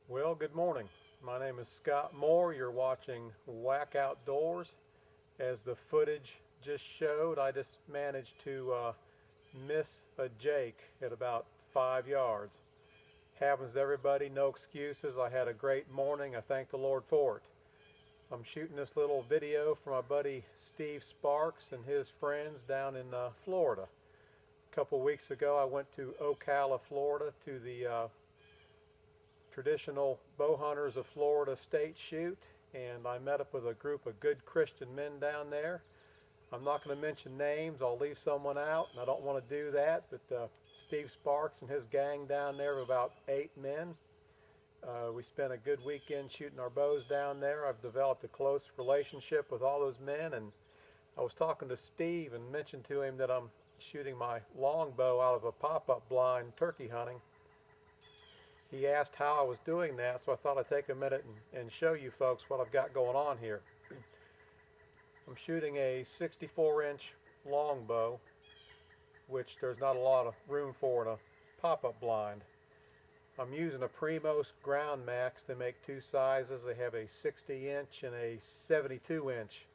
Well, good morning. My name is Scott Moore. You're watching W.A.C Outdoors. As the footage just showed, I just managed to miss a jake at about 5 yards. Happens to everybody, no excuses. I had a great morning. I thank the Lord for it. I'm shooting this little video for my buddy Steve Sparks and his friends down in Florida. A couple weeks ago, I went to Ocala, Florida to the Traditional Bow Hunters of Florida State Shoot, and I met up with a group of good Christian men down there. I'm not going to mention names, I'll leave someone out, and I don't want to do that, but Steve Sparks and his gang down there of about 8 men. We spent a good weekend shooting our bows down there. I've developed a close relationship with all those men, and I was talking to Steve and mentioned to him that I'm shooting my longbow out of a pop-up blind turkey hunting. He asked how I was doing that, so I thought I'd take a minute and show you folks what I've got going on here. I'm shooting a 64-inch longbow, which there's not a lot of room for in a pop-up blind. I'm using a Primos Ground Max. They make two sizes. They have a 60-inch and a 72-inch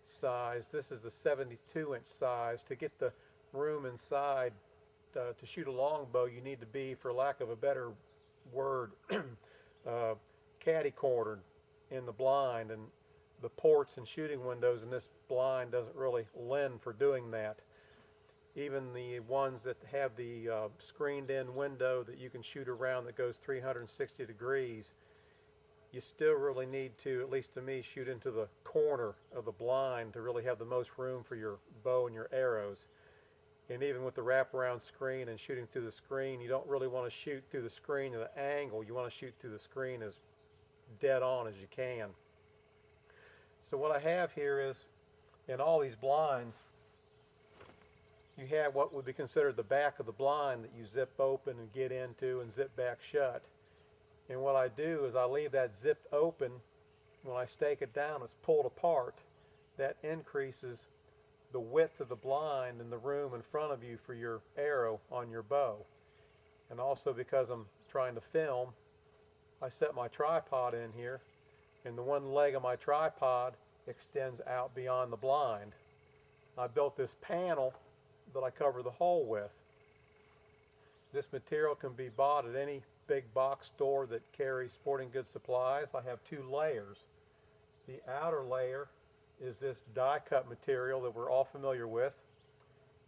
size. This is the 72-inch size. To get the room inside to shoot a longbow, you need to be, for lack of a better word, catty-cornered in the blind, and the ports and shooting windows in this blind doesn't really lend for doing that. Even the ones that have the screened-in window that you can shoot around that goes 360 degrees, you still really need to, at least to me, shoot into the corner of the blind to really have the most room for your bow and your arrows. And even with the wraparound screen and shooting through the screen, you don't really want to shoot through the screen at an angle. You want to shoot through the screen as dead on as you can. So what I have here is, in all these blinds, you have what would be considered the back of the blind that you zip open and get into and zip back shut. And what I do is I leave that zipped open. When I stake it down, it's pulled apart. That increases the width of the blind and the room in front of you for your arrow on your bow. And also, because I'm trying to film, I set my tripod in here, and the one leg of my tripod extends out beyond the blind. I built this panel that I cover the hole with. This material can be bought at any big box store that carries sporting goods supplies. I have two layers. The outer layer is this die-cut material that we're all familiar with.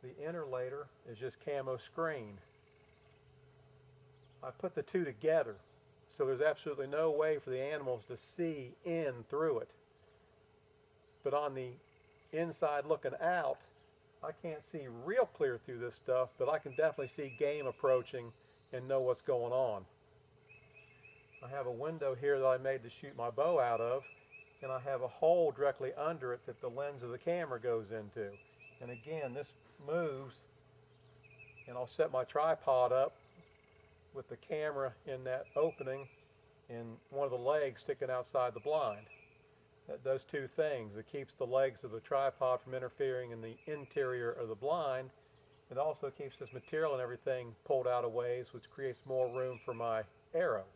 The inner layer is just camo screen. I put the two together so there's absolutely no way for the animals to see in through it. But on the inside looking out, I can't see real clear through this stuff, but I can definitely see game approaching and know what's going on. I have a window here that I made to shoot my bow out of, and I have a hole directly under it that the lens of the camera goes into. And again, this moves, and I'll set my tripod up with the camera in that opening and one of the legs sticking outside the blind. That does two things. It keeps the legs of the tripod from interfering in the interior of the blind. It also keeps this material and everything pulled out of ways, which creates more room for my arrow.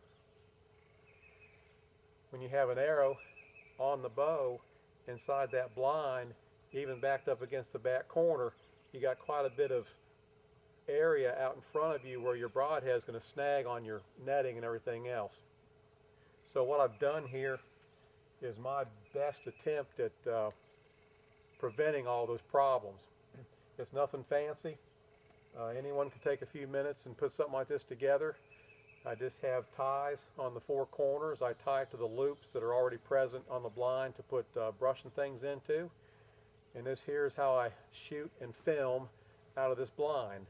When you have an arrow on the bow inside that blind, even backed up against the back corner, you got quite a bit of area out in front of you where your broadhead is going to snag on your netting and everything else. So what I've done here is my best attempt at preventing all those problems. It's nothing fancy. Anyone can take a few minutes and put something like this together. I just have ties on the four corners. I tie it to the loops that are already present on the blind to put brushing things into. And this here is how I shoot and film out of this blind.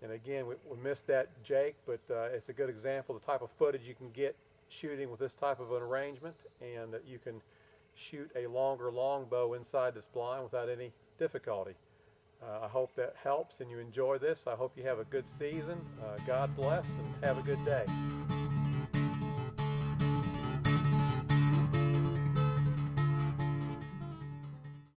And again, we missed that jake, but it's a good example of the type of footage you can get shooting with this type of an arrangement, and that you can shoot a longer longbow inside this blind without any difficulty. I hope that helps and you enjoy this. I hope you have a good season. God bless and have a good day.